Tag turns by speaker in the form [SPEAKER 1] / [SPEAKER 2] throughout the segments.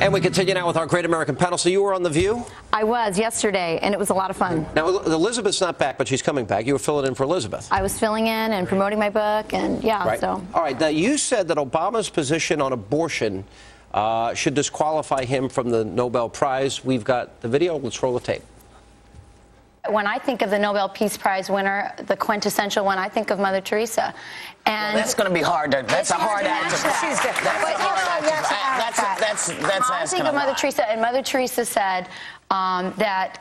[SPEAKER 1] And we continue now with our Great American Panel. So you were on The View?
[SPEAKER 2] I was yesterday, and it was a lot of fun.
[SPEAKER 1] Now, Elizabeth's not back, but she's coming back. You were filling in for Elizabeth.
[SPEAKER 2] I was filling in and promoting my book, and yeah,
[SPEAKER 1] right.
[SPEAKER 2] so.
[SPEAKER 1] All right. Now, you said that Obama's position on abortion should disqualify him from the Nobel Prize. We've got the video. Let's roll the tape.
[SPEAKER 2] When I think of the Nobel Peace Prize winner, the quintessential one, I think of Mother Teresa. And
[SPEAKER 3] well, that's going to be hard. That's a hard act.
[SPEAKER 2] I think of Mother Teresa, and Mother Teresa said that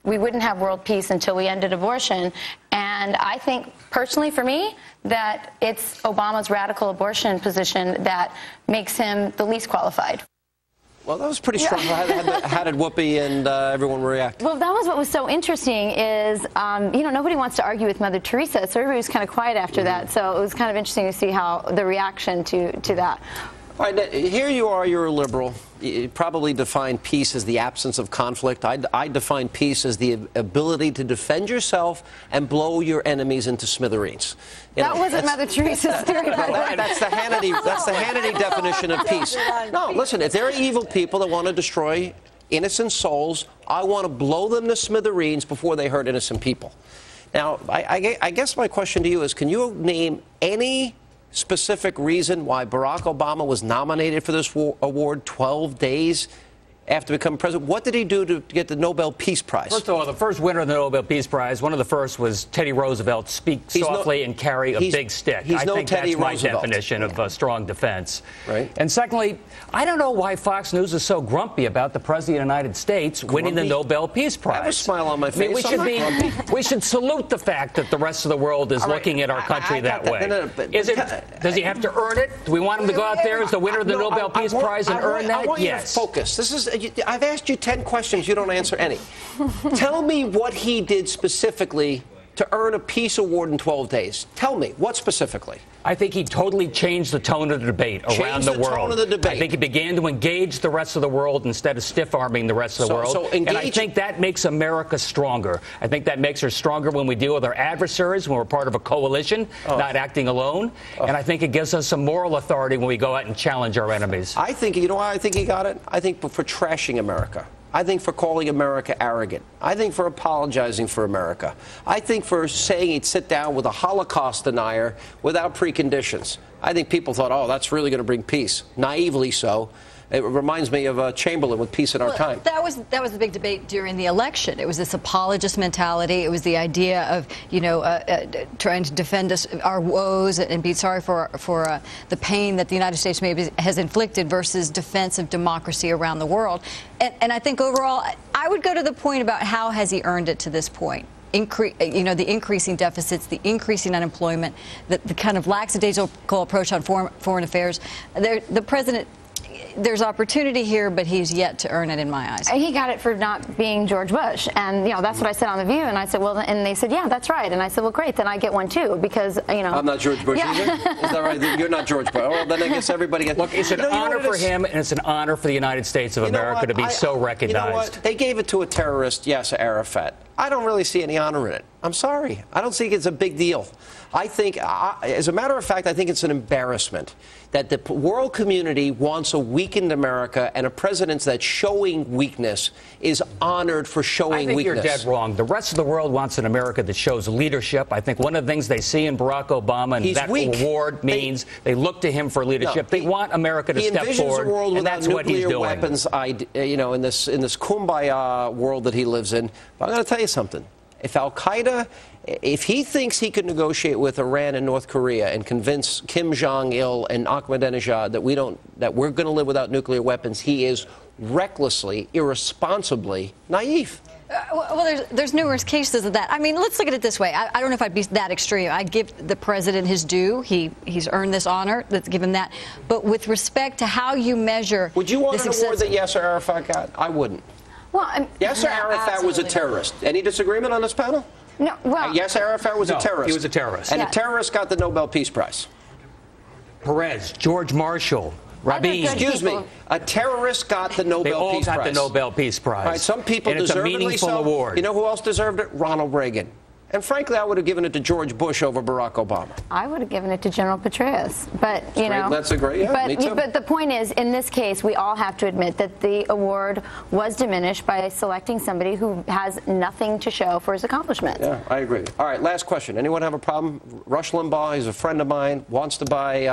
[SPEAKER 2] we wouldn't have world peace until we ended abortion. And I think, personally for me, that it's Obama's radical abortion position that makes him the least qualified.
[SPEAKER 1] Well, that was pretty strong. How did Whoopi and everyone react?
[SPEAKER 2] Well, that was what was so interesting is, you know, nobody wants to argue with Mother Teresa, so everybody was kind of quiet after that. So it was kind of interesting to see how the reaction to that.
[SPEAKER 1] All right, now, here you are, you're a liberal. You probably define peace as the absence of conflict. I define peace as the ability to defend yourself and blow your enemies into smithereens.
[SPEAKER 2] That wasn't Mother Teresa's theory.
[SPEAKER 1] That's the Hannity definition of peace. No, listen, if there are evil people that want to destroy innocent souls, I want to blow them to smithereens before they hurt innocent people. Now, I guess my question to you is, can you name any specific reason why Barack Obama was nominated for this award 12 days after becoming president? What did he do to get the Nobel Peace Prize?
[SPEAKER 4] First of all, the first winner of the Nobel Peace Prize, one of the first was Teddy Roosevelt, speak softly and carry a big stick. I think that's my definition of strong defense.
[SPEAKER 1] Right.
[SPEAKER 4] And secondly, I don't know why Fox News is so grumpy about the President of the United States winning the Nobel Peace Prize.
[SPEAKER 1] I have a smile on my face.
[SPEAKER 4] I mean, we should salute the fact that the rest of the world is looking at our country that way. Does he have to earn it? Do we want him to go out there as the winner of the Nobel Peace Prize and earn that?
[SPEAKER 1] I want you to focus. I've asked you 10 questions. You don't answer any. Tell me what he did specifically to earn a peace award in 12 days. Tell me, what specifically?
[SPEAKER 4] I think he totally changed the tone of the debate around the world.
[SPEAKER 1] Tone of the debate.
[SPEAKER 4] I think he began to engage the rest of the world instead of stiff-arming the rest of the world. And I think that makes America stronger. I think that makes her stronger when we deal with our adversaries, when we're part of a coalition, not acting alone. And I think it gives us some moral authority when we go out and challenge our enemies.
[SPEAKER 1] I think, you know why I think he got it? I think for trashing America. I think for calling America arrogant. I think for apologizing for America. I think for saying he'd sit down with a Holocaust denier without preconditions. I think people thought, oh, that's really going to bring peace. Naively so. It reminds me of Chamberlain with Peace in Our Time.
[SPEAKER 5] That was the big debate during the election. It was this apologist mentality. It was the idea of, you know, trying to defend our woes and be sorry for the pain that the United States maybe has inflicted versus defense of democracy around the world. And I think overall, I would go to the point about how has he earned it to this point. You know, the increasing deficits, the increasing unemployment, the kind of lackadaisical approach on foreign affairs. The president. There's opportunity here, but he's yet to earn it in my eyes.
[SPEAKER 2] He got it for not being George Bush. And, you know, that's what I said on The View. And I said, well, and they said, yeah, that's right. And I said, well, great, then I get one, too, because, you know.
[SPEAKER 1] I'm not George Bush either? Is that right? You're not George Bush. Well, then I guess everybody gets.
[SPEAKER 4] Look, it's an honor for him, and it's an honor for the United States of America to be so recognized.
[SPEAKER 1] You know what? They gave it to a terrorist, Yasser Arafat. I don't really see any honor in it. I'm sorry. I don't think it's a big deal. I think, as a matter of fact, I think it's an embarrassment that the world community wants a weakened America, and a president that's showing weakness is honored for showing weakness.
[SPEAKER 4] I think you're dead wrong. The rest of the world wants an America that shows leadership. I think one of the things they see in Barack Obama and that award means they look to him for leadership. They want America to step forward,
[SPEAKER 1] a world
[SPEAKER 4] and that's what he's doing.
[SPEAKER 1] Weapons, you know, in this kumbaya world that he lives in. But I'm going to tell you something. If Al-Qaeda, if he thinks he could negotiate with Iran and North Korea and convince Kim Jong-il and Ahmadinejad that we're going to live without nuclear weapons, he is recklessly, irresponsibly naive.
[SPEAKER 5] Well, there's numerous cases of that. I mean, let's look at it this way. I don't know if I'd be that extreme. I'd give the president his due. He's earned this honor. Let's give him that. But with respect to how you measure,
[SPEAKER 1] would you want an award that Yasser Arafat got? I wouldn't.
[SPEAKER 2] Well,
[SPEAKER 1] Yasser Arafat was a terrorist. Any disagreement on this panel?
[SPEAKER 2] No. Well,
[SPEAKER 1] Yasser Arafat was a terrorist.
[SPEAKER 4] He was a terrorist.
[SPEAKER 1] And a terrorist got the Nobel Peace Prize.
[SPEAKER 4] Perez, George Marshall, Rabin.
[SPEAKER 1] Excuse me. A terrorist got the Nobel Peace Prize.
[SPEAKER 4] They all got the Nobel Peace Prize.
[SPEAKER 1] Right, some people
[SPEAKER 4] and it's
[SPEAKER 1] deservedly
[SPEAKER 4] a meaningful award.
[SPEAKER 1] You know who else deserved it? Ronald Reagan. And frankly, I would have given it to George Bush over Barack Obama.
[SPEAKER 2] I would have given it to General Petraeus. But, you know.
[SPEAKER 1] That's a great, yeah, me too.
[SPEAKER 2] But the point is, in this case, we all have to admit that the award was diminished by selecting somebody who has nothing to show for his accomplishments.
[SPEAKER 1] Yeah, I agree. All right, last question. Anyone have a problem? Rush Limbaugh, he's a friend of mine, wants to buy,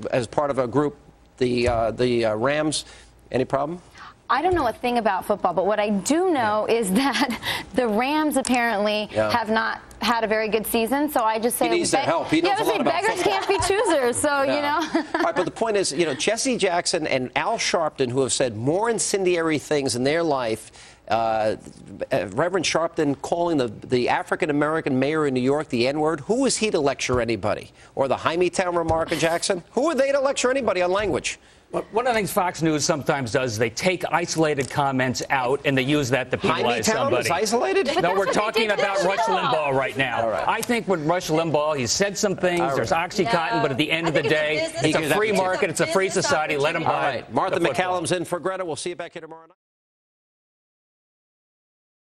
[SPEAKER 1] as part of a group, the Rams. Any problem?
[SPEAKER 2] I don't know a thing about football, but what I do know is that the Rams apparently have not had a very good season. So I just say
[SPEAKER 1] he needs their help. He knows a lot about
[SPEAKER 2] beggars
[SPEAKER 1] football.
[SPEAKER 2] Can't be choosers. So you know.
[SPEAKER 1] All right, but the point is, you know, Jesse Jackson and Al Sharpton, who have said more incendiary things in their life. Reverend Sharpton calling the African-American mayor in New York the N-word. Who is he to lecture anybody? Or the Hymetown remark of Jackson? Who are they to lecture anybody on language?
[SPEAKER 4] One of the things Fox News sometimes does is they take isolated comments out and they use that to penalize somebody.
[SPEAKER 1] Is isolated?
[SPEAKER 4] No, we're talking about Rush Limbaugh right now. Right. I think with Rush Limbaugh, he's said some things. There's Oxycontin, but at the end of the day, it's a free market. It's a free society. Let him buy.
[SPEAKER 1] Martha McCallum's in for Greta. We'll see you back here tomorrow night.